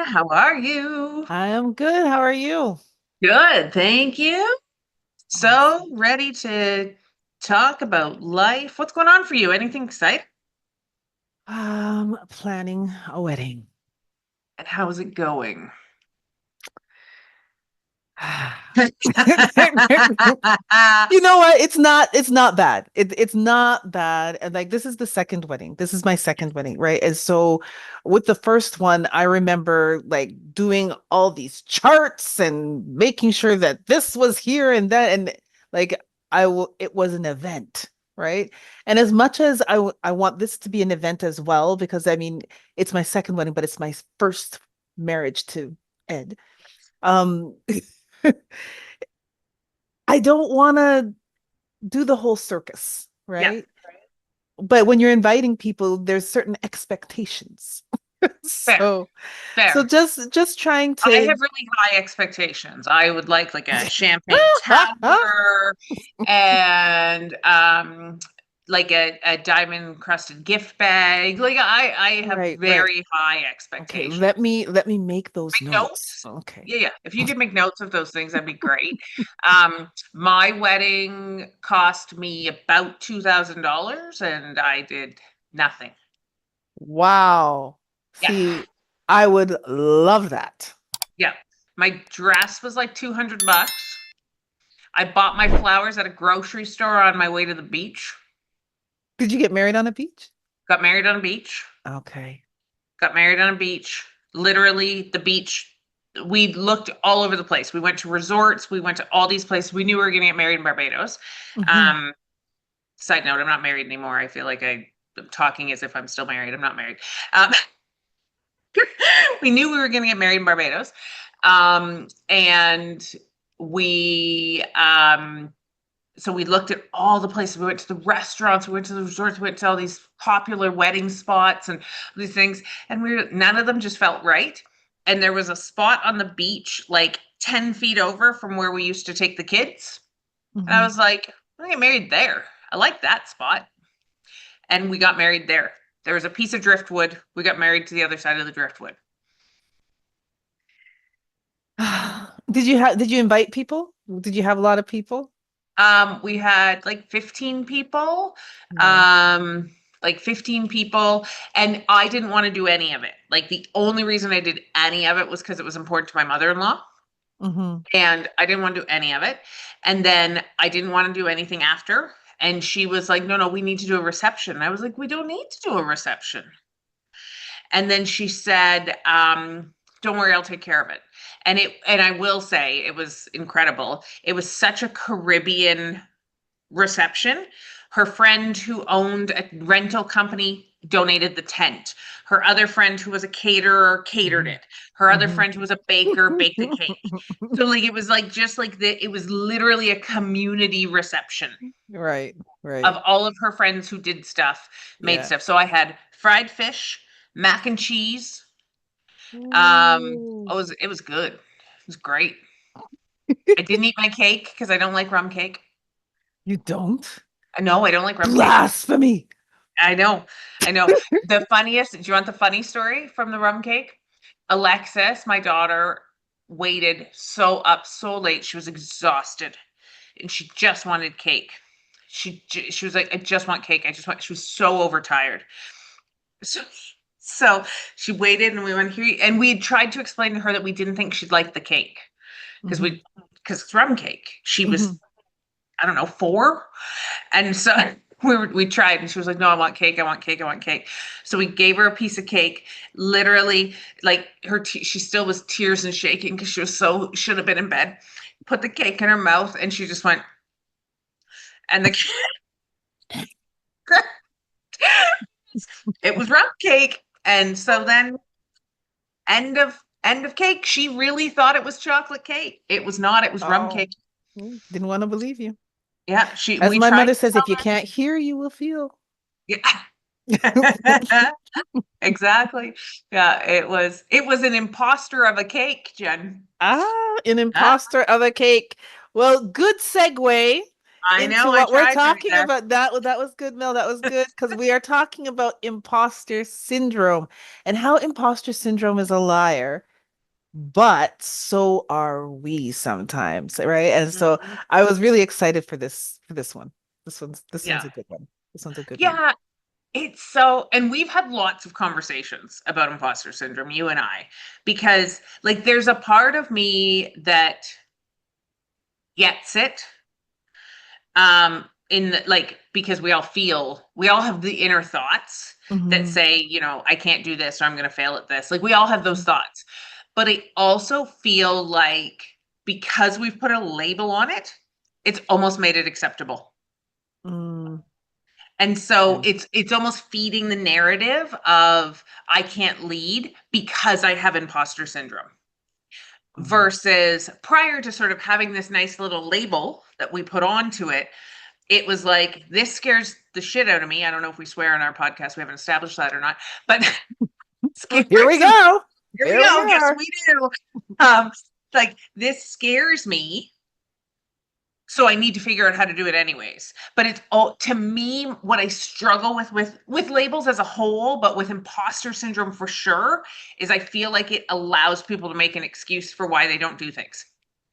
How are you? I am good. How are you? Good, thank you. So Awesome. ready to talk about life. What's going on for you? Anything exciting? Planning a wedding. And how is it going? You know what? It's not bad. It's not bad. And like this is the second wedding. This is my second wedding, right? And so with the first one, I remember like doing all these charts and making sure that this was here and that and like it was an event, right? And as much as I want this to be an event as well, because I mean, it's my second wedding, but it's my first marriage to Ed. Um I don't want to do the whole circus, Yeah, right? But when you're inviting people, there's certain expectations. fair, So fair. just trying I to have really high expectations. I would like a champagne tumbler and like a diamond encrusted gift bag. Like I have right, right. very high Okay, expectations. let me make those Make notes. notes. Okay. Yeah, yeah. If you could make notes of those things, that'd be great. My wedding cost me about $2,000 and I did nothing. Wow. Yeah, See, I would love that. yeah. My dress was like $200. I bought my flowers at a grocery store on my way to the beach. Did you get married on a beach? Got married on a beach. Okay. Got married on a beach. Literally, the beach. We looked all over the place. We went to resorts. We went to all these places. We knew we were going to get married in Barbados. Hmm. Um, Side note, I'm not married anymore. I feel like I'm talking as if I'm still married. I'm not married. Um, we knew we were going to get married in Barbados. And we, so we looked at all the places. We went to the restaurants, we went to the resorts, we went to all these popular wedding spots and these things. And none of them just felt right. And there was a spot on the beach, like 10 feet over from where we used to take the kids. And I Hmm. was like, I'm gonna get married there. I like that spot. And we got married there. There was a piece of driftwood. We got married to the other side of the driftwood. Did you invite people? Did you have a lot of people? We had like 15 people. Wow. Um, like 15 people, and I didn't want to do any of it. Like the only reason I did any of it was because it was important to my mother-in-law, Hmm. and I didn't want to do any of it. And then I didn't want to do anything after. And she was like, no, no, we need to do a reception. And I was like, we don't need to do a reception. And then she said, don't worry, I'll take care of it. And I will say it was incredible. It was such a Caribbean reception. Her friend who owned a rental company donated the tent. Her other friend who was a caterer catered Hmm. it. Her other Hmm. friend who was a baker baked the cake. So like it was like just like it was literally a community reception Right, of right. all of her friends who did stuff, made Yeah. stuff. So I had fried fish, mac and cheese. Ooh. It was good. It was great. I didn't eat my cake because I don't like rum cake. You don't? No, I don't like rum cake. Blasphemy. I know. I know. The funniest, do you want the funny story from the rum cake? Alexis, my daughter, waited so late. She was exhausted and she just wanted cake. She was like, I just want cake. She was so overtired. So so she waited and we went here and we tried to explain to her that we didn't think she'd like the cake because Hmm. because it's rum cake. She was, Hmm. I don't know, 4. And so we tried and she was like, no, I want cake. I want cake. I want cake. So we gave her a piece of cake, literally like she still was tears and shaking because she was so, should have been in bed, put the cake in her mouth and she just went, and the it was rum cake. And so then end of cake. She really thought it was chocolate cake. It was not, it was rum Oh, cake. didn't want to believe you. Yeah, As we my tried mother to says, if you tell can't hear, you will feel. her. Exactly. Yeah, it was an imposter of a cake, Jen. An Huh? imposter of a cake. Well, good segue I into know, I what we're tried right talking there. about. That was good, Mel. That was good because we are talking about imposter syndrome and how imposter syndrome is a liar. but so are we sometimes, right? And so Mhm. I was really excited for this one. This one's Yeah. a good one. This one's a good one. Yeah. It's so, and we've had lots of conversations about imposter syndrome, you and I, because like there's a part of me that gets it. Like, because we all have the inner thoughts that Mhm. say, I can't do this or I'm going to fail at this. Like, we all have those thoughts. But I also feel like because we've put a label on it, it's almost made it acceptable. Mm, And so yeah. it's almost feeding the narrative of I can't lead because I have imposter syndrome. Mhm. Versus prior to sort of having this nice little label that we put onto it, it was like, this scares the shit out of me. I don't know if we swear on our podcast. We haven't established that or not, but scares. Here we go. Here we Here we go. Guess are. we do. Um, like, this scares me. So I need to figure out how to do it anyways. But it's all, to me, what I struggle with labels as a whole, but with imposter syndrome for sure, is I feel like it allows people to make an excuse for why they don't do things.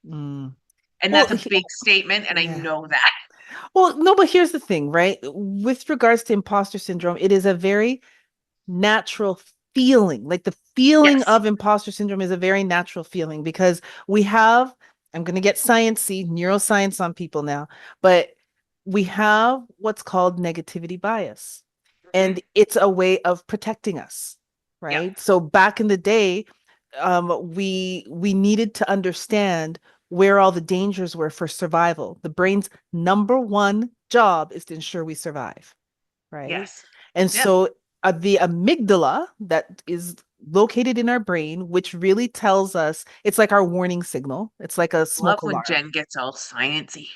Mm. And Well, that's a big statement, and I yeah. know that. Well, no, but here's the thing, right? With regards to imposter syndrome, it is a very natural feeling. Like the feeling Yes. of imposter syndrome is a very natural feeling because we have, I'm going to get sciencey, neuroscience on people now, but we have what's called negativity bias. Mhm. And it's a way of protecting us, Yeah. right? So back in the day, we needed to understand where all the dangers were for survival. The brain's number one job is to ensure we survive, right? Yes. And Yeah. so the amygdala that is located in our brain, which really tells us it's like our warning signal, it's like a Love smoke when alarm. Jen gets all sciencey.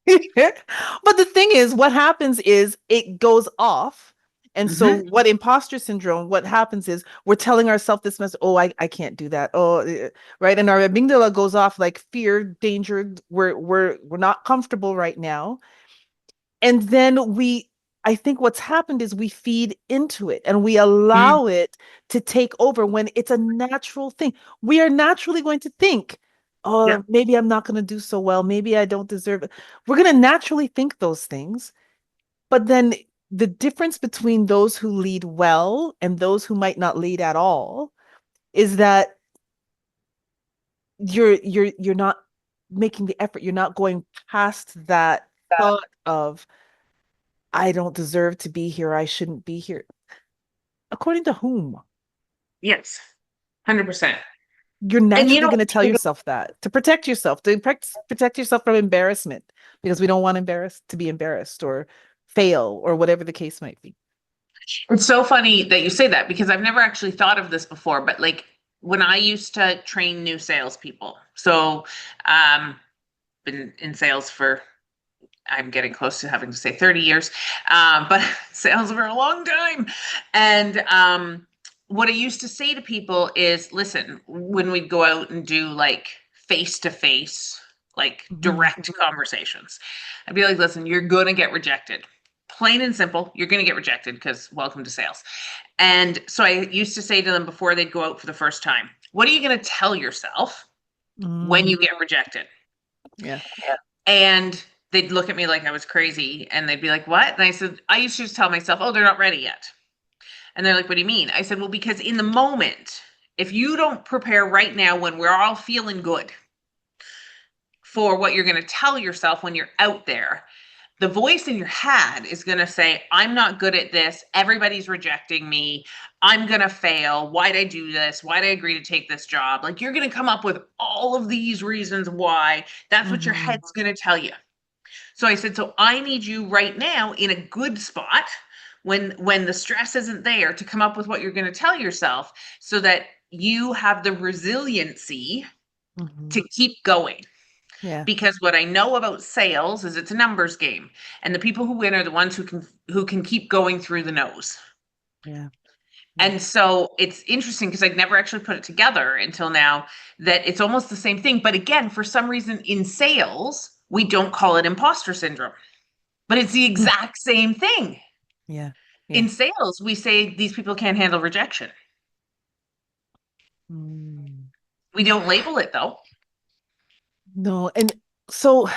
But the thing is, what happens is it goes off. And so, Hmm. what imposter syndrome, what happens is we're telling ourselves this message, oh, I can't do that. Oh, right. And our amygdala goes off like fear, danger. We're not comfortable right now. And then I think what's happened is we feed into it and we Mm. allow it to take over when it's a natural thing. We are naturally going to think, Yeah. oh, maybe I'm not going to do so well. Maybe I don't deserve it. We're going to naturally think those things. But then the difference between those who lead well and those who might not lead at all is that you're not making the effort. You're not going past that thought of I don't deserve to be here. I shouldn't be here. According to whom? Yes. 100%. You're And naturally going to tell yourself that to protect yourself, to protect yourself from embarrassment, because we don't want embarrassed to be embarrassed or fail or whatever the case might be. it's so funny that you say that because I've never actually thought of this before, but like when I used to train new salespeople, so been in sales for, I'm getting close to having to say 30 years, but sales for a long time. And what I used to say to people is, listen, when we'd go out and do like face to face, like Mhm. direct conversations, I'd be like, listen, you're going to get rejected. Plain and simple, you're going to get rejected because welcome to sales. And so I used to say to them before they'd go out for the first time, what are you going to tell yourself when Mm, you get rejected? yeah. And they'd look at me like I was crazy and they'd be like, what? And I said, I used to just tell myself, oh, they're not ready yet. And they're like, what do you mean? I said, well, because in the moment, if you don't prepare right now when we're all feeling good for what you're going to tell yourself when you're out there, the voice in your head is going to say, I'm not good at this. Everybody's rejecting me. I'm going to fail. Why'd I do this? Why'd I agree to take this job? Like, you're going to come up with all of these reasons why. That's what your Mhm. head's going to tell you. So I said, so I need you right now in a good spot when the stress isn't there to come up with what you're going to tell yourself so that you have the resiliency Mhm. to keep going. Yeah. Because what I know about sales is it's a numbers game, and the people who win are the ones who can keep going through the nose. Yeah. Yeah. And so it's interesting because I'd never actually put it together until now that it's almost the same thing. But again, for some reason in sales, we don't call it imposter syndrome, but it's the Mm, exact same thing. yeah. Yeah. In sales, we say these people can't handle rejection. Mm. We don't label it though. No, and so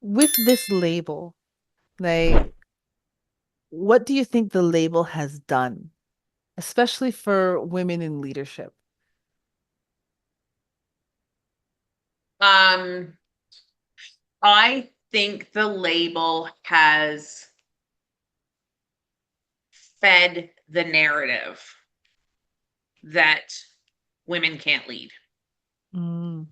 with this label, like, what do you think the label has done, especially for women in leadership? Um, I think the label has fed the narrative that women can't lead. Mm.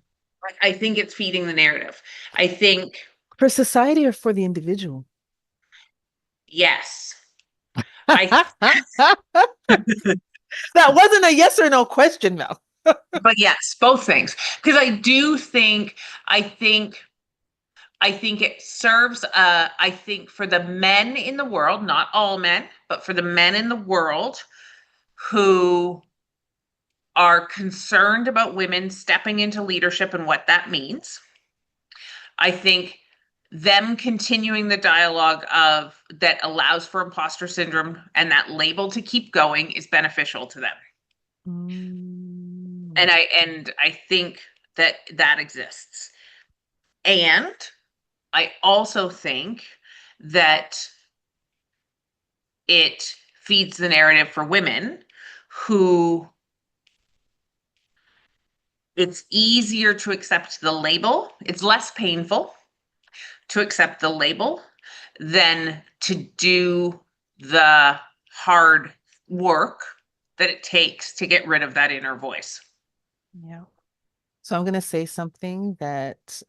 I think it's feeding the narrative. I think, For society or for the individual? yes. I That wasn't a yes or no question, Mel. but yes, both things. Because I think I think it serves I think for the men in the world, not all men, but for the men in the world who are concerned about women stepping into leadership and what that means. I think them continuing the dialogue of that allows for imposter syndrome and that label to keep going is beneficial to them. Mm. And I think that that exists. And I also think that it feeds the narrative for women who it's easier to accept the label. It's less painful to accept the label than to do the hard work that it takes to get rid of that inner voice. Yeah. So I'm going to say something that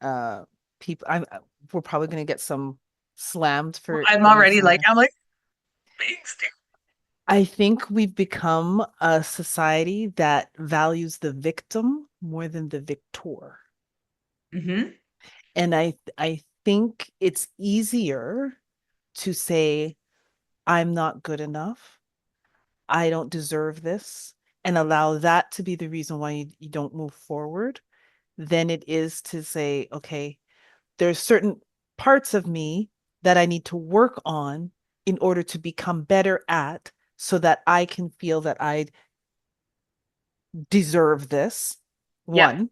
people I'm we're probably going to get some slammed I'm for me already saying like, this. I'm like, I think we've become a society that values the victim more than the victor. mm-hmm. And I think it's easier to say I'm not good enough. I don't deserve this, and allow that to be the reason why you don't move forward than it is to say, okay, there's certain parts of me that I need to work on in order to become better at so that I can feel that I deserve this, Yep. one,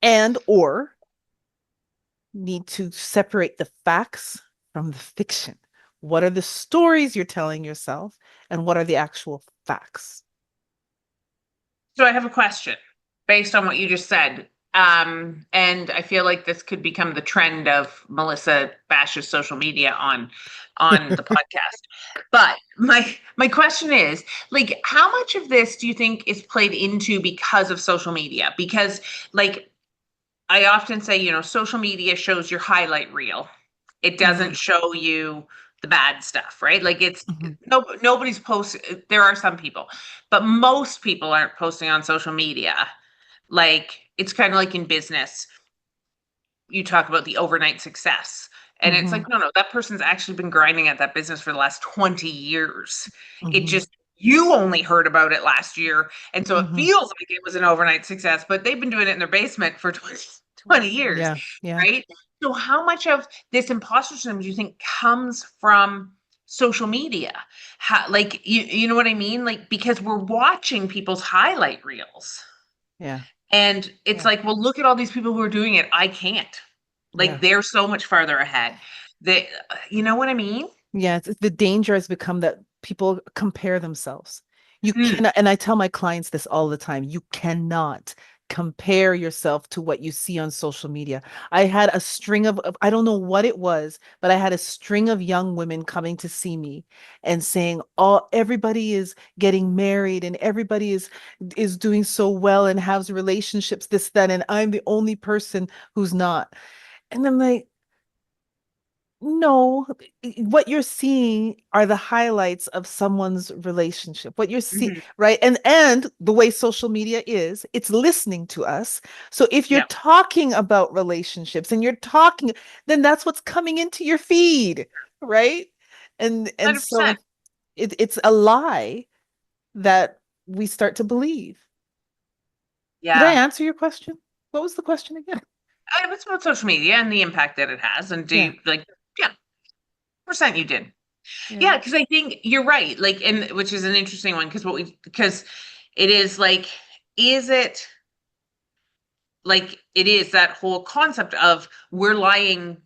and or need to separate the facts from the fiction. What are the stories you're telling yourself, and what are the actual facts? So I have a question based on what you just said. And I feel like this could become the trend of Melissa Bash's social media on the podcast. But my question is, like, how much of this do you think is played into because of social media? Because like I often say, social media shows your highlight reel. It doesn't Mm, show you the bad stuff, right? Like it's mhm, nobody's posting. There are some people, but most people aren't posting on social media. Like it's kind of like in business, you talk about the overnight success. And it's mhm, like, no, that person's actually been grinding at that business for the last 20 years. It mhm, just, you only heard about it last year. And so it mhm. feels like it was an overnight success, but they've been doing it in their basement for 20 years, Yeah, yeah. right? So, how much of this imposter syndrome do you think comes from social media? Like, you know what I mean? Like, because we're watching people's highlight reels. Yeah, And it's yeah, like, well, look at all these people who are doing it. I can't. Like yeah. they're so much farther ahead. They, you know what I mean? Yeah, the danger has become that people compare themselves. You Mm, cannot, and I tell my clients this all the time, you cannot compare yourself to what you see on social media. I had a string I don't know what it was, but I had a string of young women coming to see me and saying, "Oh, everybody is getting married and everybody is doing so well and has relationships, this, that, and I'm the only person who's not." And I'm like, no, what you're seeing are the highlights of someone's relationship. What you're seeing, mhm. right? And the way social media is, it's listening to us. So if you're Yep, talking about relationships and you're talking, then that's what's coming into your feed, right? And 100%. so it's a lie that we start to believe. Did I Yeah. answer your question? What was the question again? It's about social media and the impact that it has. And do Yeah, you like, yeah, percent you did. yeah. Yeah, because I think you're right. Like, and which is an interesting one because because it is like, is it? like it is that whole concept of we're lying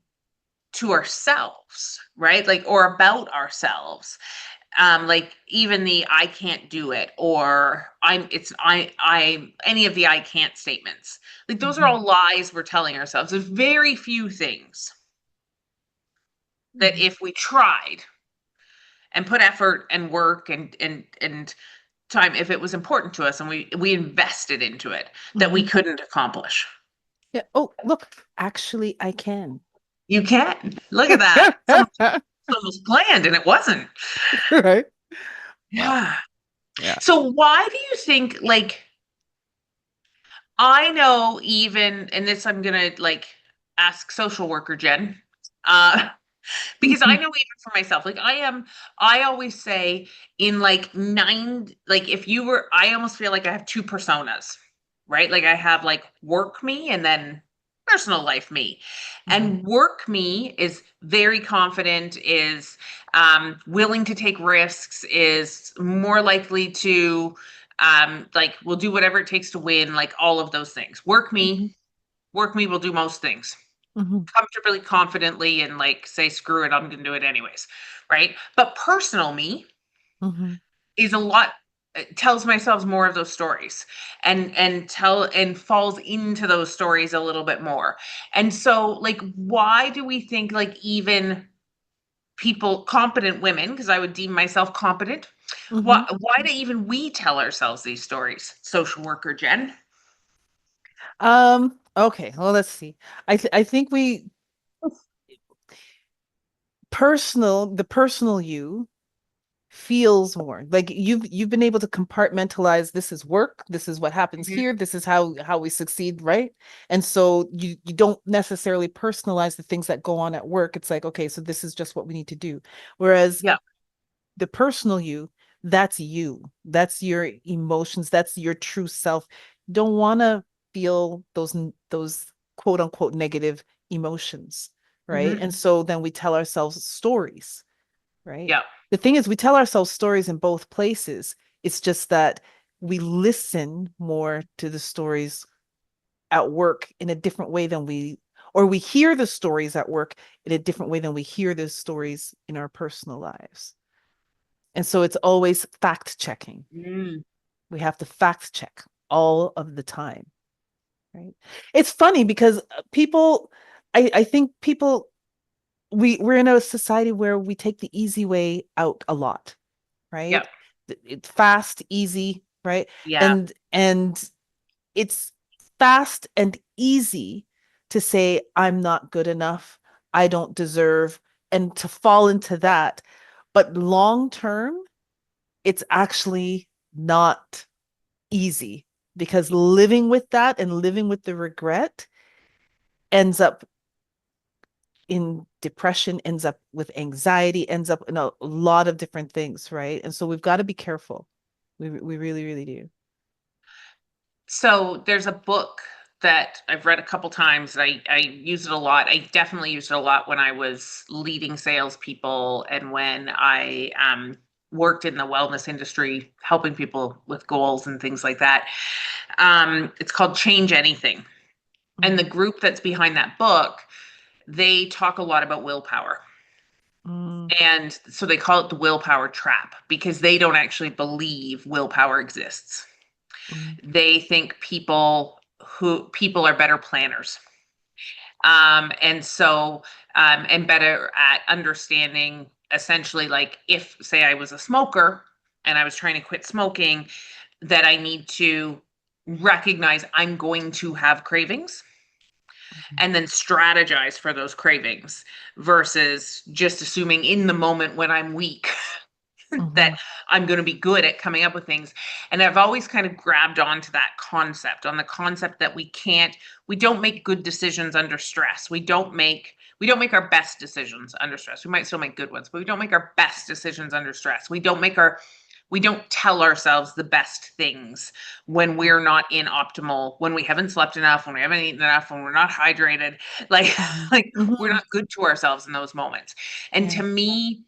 to ourselves, right? Like, or about ourselves. Like even the I can't do it, or any of the I can't statements. Like those are Mhm. all lies we're telling ourselves. There's very few things that Mhm. if we tried and put effort and work and time, if it was important to us and we invested into it, that we Mhm. couldn't accomplish. Yeah. Oh, look, actually, I can. You can. Look at that. Someone was planned and it wasn't. Right. Wow. Yeah. Yeah. So why do you think like I know even and this I'm gonna like ask social worker Jen. Uh because I know even for myself, like I always say in like if you were, I almost feel like I have two personas, right? Like I have like work me and then personal life me. Mhm. And work me is very confident, is willing to take risks, is more likely to like will do whatever it takes to win, like all of those things. Mhm. Work me will do most things Mhm. comfortably, confidently, and like say, screw it, I'm going to do it anyways. Right. But personal me Mhm. is a lot, tells myself more of those stories and falls into those stories a little bit more. And so, like, why do we think like even people, competent women, because I would deem myself competent, Mhm. why do even we tell ourselves these stories? Social worker Jen. Okay, well, let's see. I think we the personal you feels more like you've been able to compartmentalize, this is work, this is what happens Mhm. here, this is how we succeed, right? And so you don't necessarily personalize the things that go on at work. It's like, okay, so this is just what we need to do. Whereas Yeah. the personal you, that's your emotions, that's your true self. Don't want to feel those quote unquote negative emotions, right? Hmm. And so then we tell ourselves stories, right? Yeah. The thing is, we tell ourselves stories in both places. It's just that we listen more to the stories at work in a different way than or we hear the stories at work in a different way than we hear the stories in our personal lives. And so it's always fact checking. Mm. We have to fact check all of the time, right? It's funny because I think people, we're in a society where we take the easy way out a lot, Yeah. right? It's fast, easy, right? Yeah. And it's fast and easy to say I'm not good enough, I don't deserve, and to fall into that. But long term, it's actually not easy because living with that and living with the regret ends up in depression, ends up with anxiety, ends up in a lot of different things, right? And so we've got to be careful. We really, really do. So there's a book that I've read a couple times. I use it a lot. I definitely used it a lot when I was leading salespeople and when I worked in the wellness industry, helping people with goals and things like that. It's called Change Anything. And the Mhm. group that's behind that book, they talk a lot about willpower. Mm, And so they call it the willpower trap because they don't actually believe willpower exists. mm, They think people are better planners, and so and better at understanding essentially like if say I was a smoker and I was trying to quit smoking, that I need to recognize I'm going to have cravings mhm, and then strategize for those cravings versus just assuming in the moment when I'm weak that mhm, I'm going to be good at coming up with things. And I've always kind of grabbed onto that concept, on the concept that we don't make good decisions under stress. We don't make our best decisions under stress. We might still make good ones, but we don't make our best decisions under stress. We don't tell ourselves the best things when we're not in optimal, when we haven't slept enough, when we haven't eaten enough, when we're not hydrated. Like, mhm, like we're mhm. not good to ourselves in those moments. And Yeah. to me,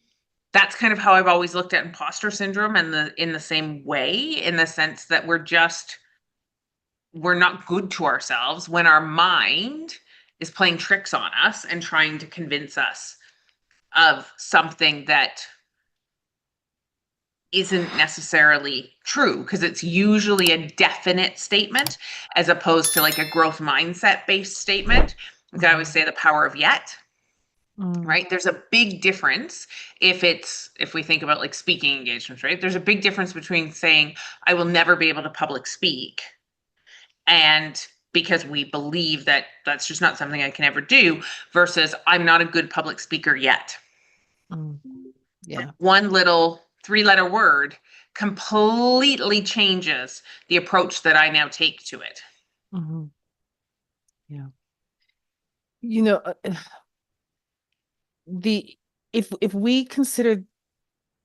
that's kind of how I've always looked at imposter syndrome and the in the same way, in the sense that we're just we're not good to ourselves when our mind is playing tricks on us and trying to convince us of something that isn't necessarily true, because it's usually a definite statement as opposed to like a growth mindset based statement. Like I always say, the power of yet, Mm, right? There's a big difference if we think about like speaking engagements, right? There's a big difference between saying I will never be able to public speak, and because we believe that that's just not something I can ever do, versus I'm not a good public speaker yet. mm, yeah. One little 3-letter word completely changes the approach that I now take to it. Mhm, yeah. You know, the if we consider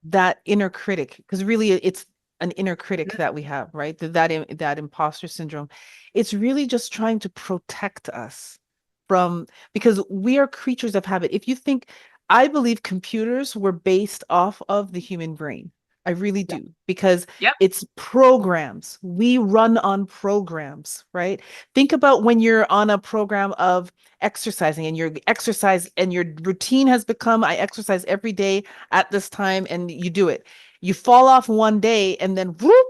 that inner critic, because really it's an inner critic Mhm. that we have, right? That imposter syndrome, it's really just trying to protect us from, because we are creatures of habit. If you think, I believe computers were based off of the human brain. I really Yeah. do, because Yep. it's programs. We run on programs, right? Think about when you're on a program of exercising, and your exercise and your routine has become, I exercise every day at this time, and you do it. You fall off one day and then whoop,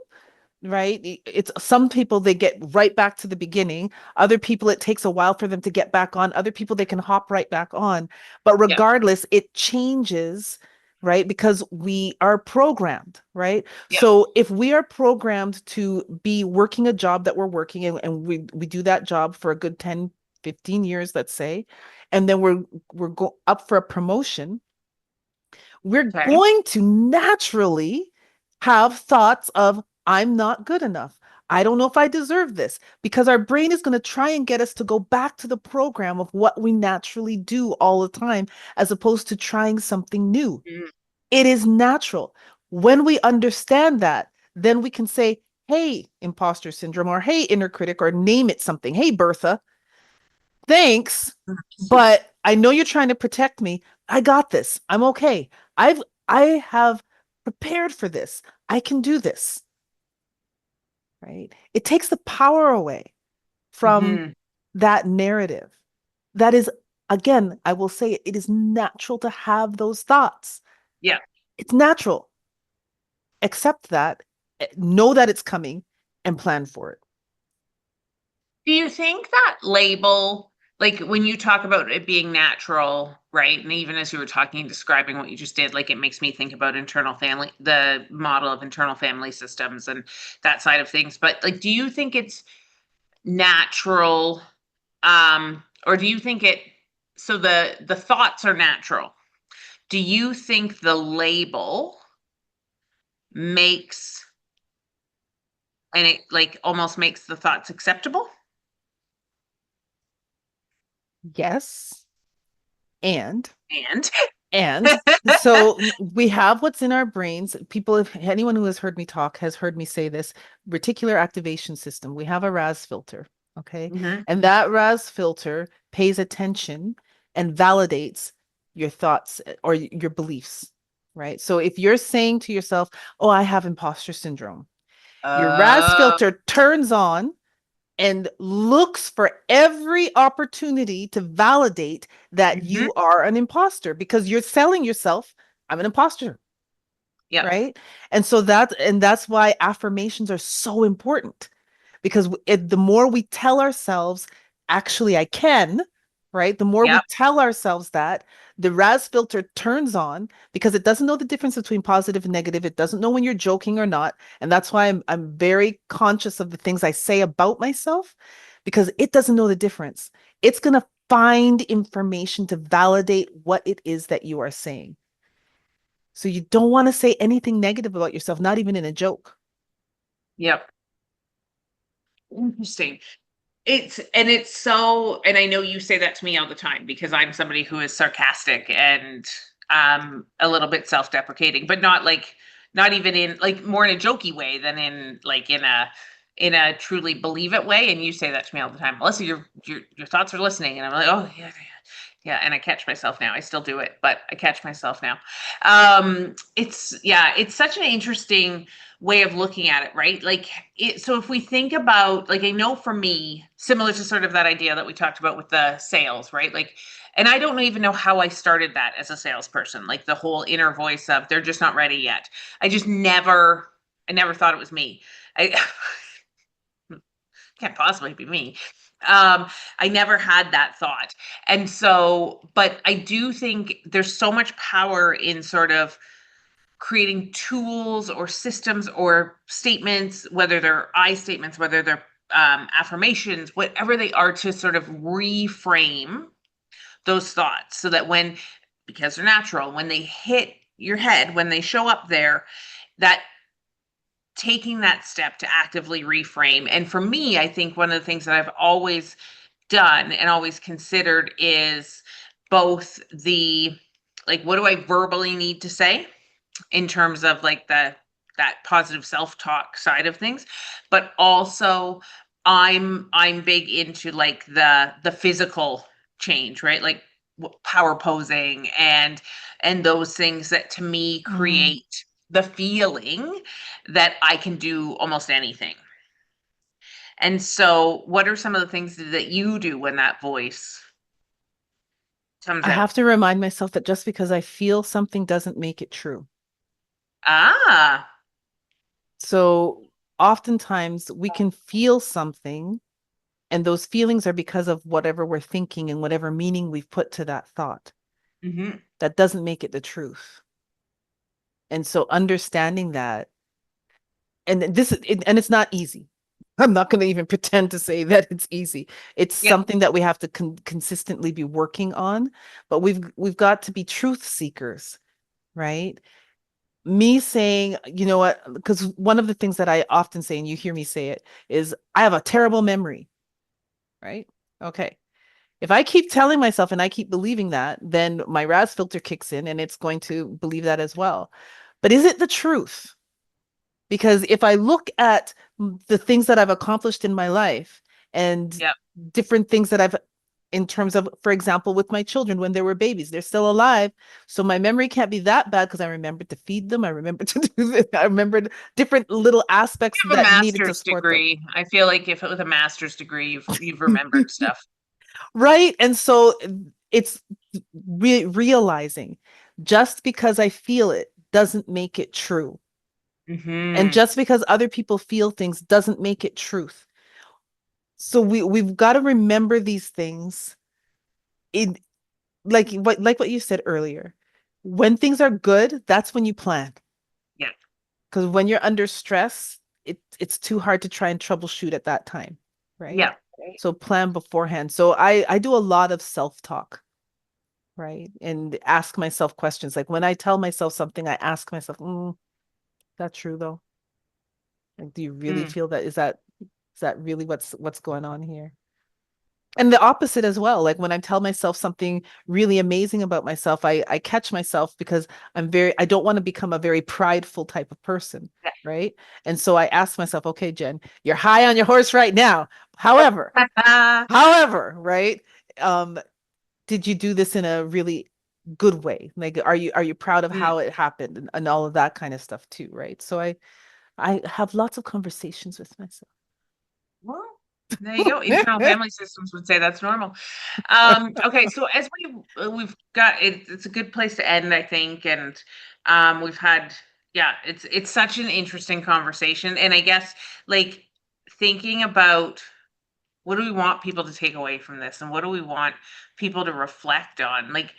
right? It's some people, they get right back to the beginning. Other people, it takes a while for them to get back on. Other people, they can hop right back on. But Yep. regardless, it changes, right? Because we are programmed, right? Yep. So if we are programmed to be working a job that we're working, and we do that job for a good 10, 15 years, let's say, and then we're up for a promotion, we're Okay. going to naturally have thoughts of, I'm not good enough. I don't know if I deserve this, because our brain is going to try and get us to go back to the program of what we naturally do all the time, as opposed to trying something new. Mm. It is natural. When we understand that, then we can say, hey, imposter syndrome, or hey, inner critic, or name it something. Hey, Bertha, thanks, but I know you're trying to protect me. I got this. I'm okay. I've I have prepared for this. I can do this, right? It takes the power away from Mhm. that narrative. That is, again, I will say, it is natural to have those thoughts. Yeah. It's natural. Accept that, know that it's coming, and plan for it. Do you think that label, like when you talk about it being natural, right? And even as you were talking, describing what you just did, like it makes me think about internal family, the model of internal family systems and that side of things. But like, do you think it's natural, or do you think it, so the thoughts are natural? Do you think the label makes, and it like almost makes the thoughts acceptable? Yes. And And And so we have what's in our brains. People, if anyone who has heard me talk has heard me say this, reticular activation system. We have a RAS filter, okay? Mhm. And that RAS filter pays attention and validates your thoughts, or your beliefs, right? So if you're saying to yourself, "Oh, I have imposter syndrome," your RAS uh, filter turns on and looks for every opportunity to validate that mhm. you are an imposter, because you're selling yourself, I'm an imposter, Yep. right? And that's why affirmations are so important, because the more we tell ourselves, actually I can, right? The more we Yep. tell ourselves that, the RAS filter turns on, because it doesn't know the difference between positive and negative. It doesn't know when you're joking or not. And that's why I'm very conscious of the things I say about myself, because it doesn't know the difference. It's going to find information to validate what it is that you are saying. So you don't want to say anything negative about yourself, not even in a joke. Yep. Interesting. It's so, and I know you say that to me all the time because I'm somebody who is sarcastic and a little bit self-deprecating, but not like, not even in like, more in a jokey way than in like in a truly believe it way. And you say that to me all the time. Melissa, your thoughts are listening. And I'm like, oh yeah, yeah. And I catch myself now. I still do it, but I catch myself now. It's, yeah, it's such an interesting way of looking at it, right? Like so if we think about, like, I know for me, similar to sort of that idea that we talked about with the sales, right? Like, and I don't even know how I started that as a salesperson, like the whole inner voice of they're just not ready yet. I never thought it was me. I can't possibly be me. I never had that thought. And so, but I do think there's so much power in sort of creating tools or systems or statements, whether they're I statements, whether they're affirmations, whatever they are, to sort of reframe those thoughts so that when, because they're natural, when they hit your head, when they show up there, that taking that step to actively reframe. And for me, I think one of the things that I've always done and always considered is both the, like, what do I verbally need to say in terms of like that positive self-talk side of things, but also I'm big into like the physical change, right? Like power posing and those things that to me Mm. create the feeling that I can do almost anything. And so what are some of the things that you do when that voice comes I out? have to remind myself that just because I feel something doesn't make it true. Ah. So oftentimes we can feel something, and those feelings are because of whatever we're thinking and whatever meaning we've put to that thought. Mm-hmm. That doesn't make it the truth. And so understanding that, and and it's not easy. I'm not going to even pretend to say that it's easy. It's Yeah. something that we have to consistently be working on, but we've got to be truth seekers, right? Me saying, you know what, because one of the things that I often say, and you hear me say it, is I have a terrible memory, right? Okay. If I keep telling myself and I keep believing that, then my RAS filter kicks in and it's going to believe that as well. But is it the truth? Because if I look at the things that I've accomplished in my life and Yeah. different things that I've, in terms of, for example, with my children when they were babies, they're still alive. So my memory can't be that bad because I remembered to feed them. I remembered to do this. I remembered different little aspects Have a that needed to master's support them. degree. I feel like if it was a master's degree, you've remembered stuff. Right. And so it's realizing just because I feel it doesn't make it true. And Hmm. just because other people feel things doesn't make it truth. So we've got to remember these things. It like what you said earlier. When things are good, that's when you plan. Yeah. Because when you're under stress, it's too hard to try and troubleshoot at that time, right? Yeah. So plan beforehand. So I do a lot of self-talk, right? And ask myself questions. Like when I tell myself something, I ask myself, that's true though? Like, do you really Mm. feel that? Is that really what's going on here? And the opposite as well. Like when I tell myself something really amazing about myself, I catch myself because I don't want to become a very prideful type of person, right? And so I ask myself, okay, Jen, you're high on your horse right now. However, right? Um, did you do this in a really good way? Like, are you proud of Mm. how it happened and all of that kind of stuff too, right? So I have lots of conversations with myself. Well, there you go. Internal family systems would say that's normal. Okay, so as we've got it, it's a good place to end, I think, and we've had, yeah, it's such an interesting conversation, and I guess like thinking about what do we want people to take away from this, and what do we want people to reflect on, like.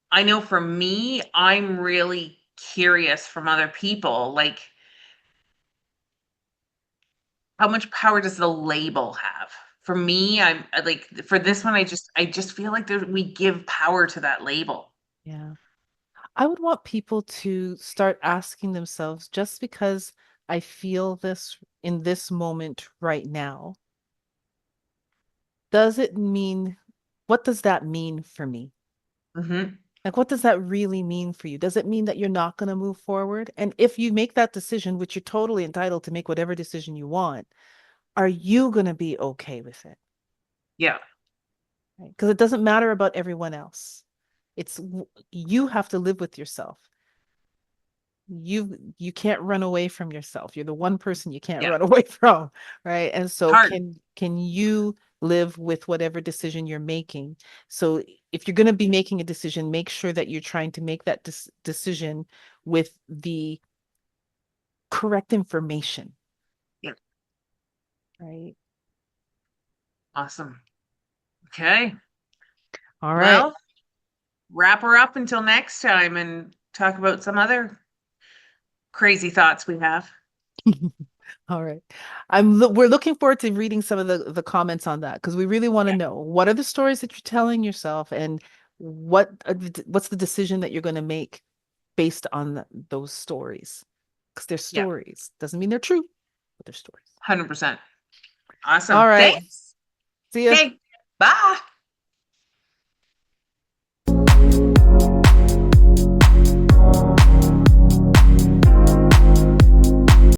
I know for me, I'm really curious from other people, like how much power does the label have? For me, like for this one, I just feel like we give power to that label. Yeah. I would want people to start asking themselves, just because I feel this in this moment right now, does it mean, what does that mean for me? Hmm. Like, what does that really mean for you? Does it mean that you're not going to move forward? And if you make that decision, which you're totally entitled to make whatever decision you want, are you going to be okay with it? Yeah. Right? Because it doesn't matter about everyone else. You have to live with yourself. you can't run away from yourself. You're the one person you can't Yeah. run away from, right? And so Hard. can you live with whatever decision you're making? So if you're going to be making a decision, make sure that you're trying to make that decision with the correct information, Yeah. right? Awesome. Okay. All right. Well, wrap her up until next time and talk about some other crazy thoughts we have. All right. We're looking forward to reading some of the comments on that because we really want to Yeah. know what are the stories that you're telling yourself and what's the decision that you're going to make based on those stories. Because they're Yeah. stories. Doesn't mean they're true, but they're stories. 100%. All Awesome. right. Thanks. See ya. Okay. Bye.